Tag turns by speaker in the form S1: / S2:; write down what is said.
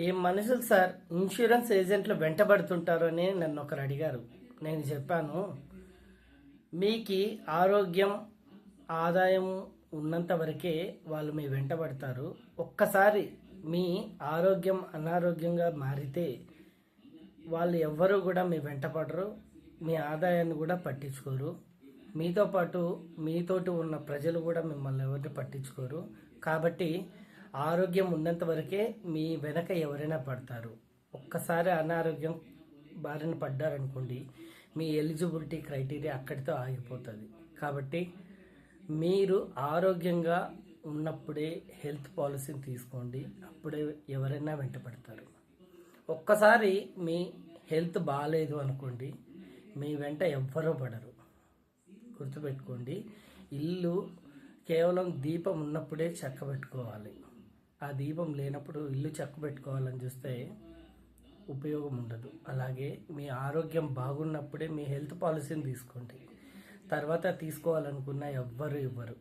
S1: ఏం మనుషులు sir insurance ఏజెంట్లు వెంటబడుతుంటారు అని నన్ను ఒకరు అడిగారు. నేను చెప్పాను, మీకు ఆరోగ్యం ఆదాయం ఉన్నంత వరకే వాళ్ళు మీ వెంటబడతారు. ఒక్కసారి మీ ఆరోగ్యం అనారోగ్యంగా మారితే వాళ్ళు ఎవ్వరూ కూడా మీ వెంటపడరు, మీ ఆదాయాన్ని కూడా పట్టించుకోరు. మీతో పాటు మీతోటి ఉన్న ప్రజలు కూడా మిమ్మల్ని ఎవరిని పట్టించుకోరు. కాబట్టి ఆరోగ్యం ఉన్నంత వరకే మీ వెనక ఎవరైనా పడతారు. ఒక్కసారి అనారోగ్యం బారిన పడ్డారనుకోండి, మీ ఎలిజిబిలిటీ క్రైటీరియా అక్కడితో ఆగిపోతుంది. కాబట్టి మీరు ఆరోగ్యంగా ఉన్నప్పుడే హెల్త్ పాలసీని తీసుకోండి, అప్పుడే ఎవరైనా వెంటపడతారు. ఒక్కసారి మీ హెల్త్ బాగాలేదు అనుకోండి, మీ వెంట ఎవ్వరూ పడరు. గుర్తుపెట్టుకోండి, ఇల్లు కేవలం దీపం ఉన్నప్పుడే చక్కబెట్టుకోవాలి. ఆ దీపం లేనప్పుడు ఇల్లు చక్కబెట్టుకోవాలని చూస్తే ఉపయోగం ఉండదు. అలాగే మీ ఆరోగ్యం బాగున్నప్పుడే మీ హెల్త్ పాలసీని తీసుకోండి. తర్వాత తీసుకోవాలనుకున్న ఎవ్వరు ఇవ్వరు.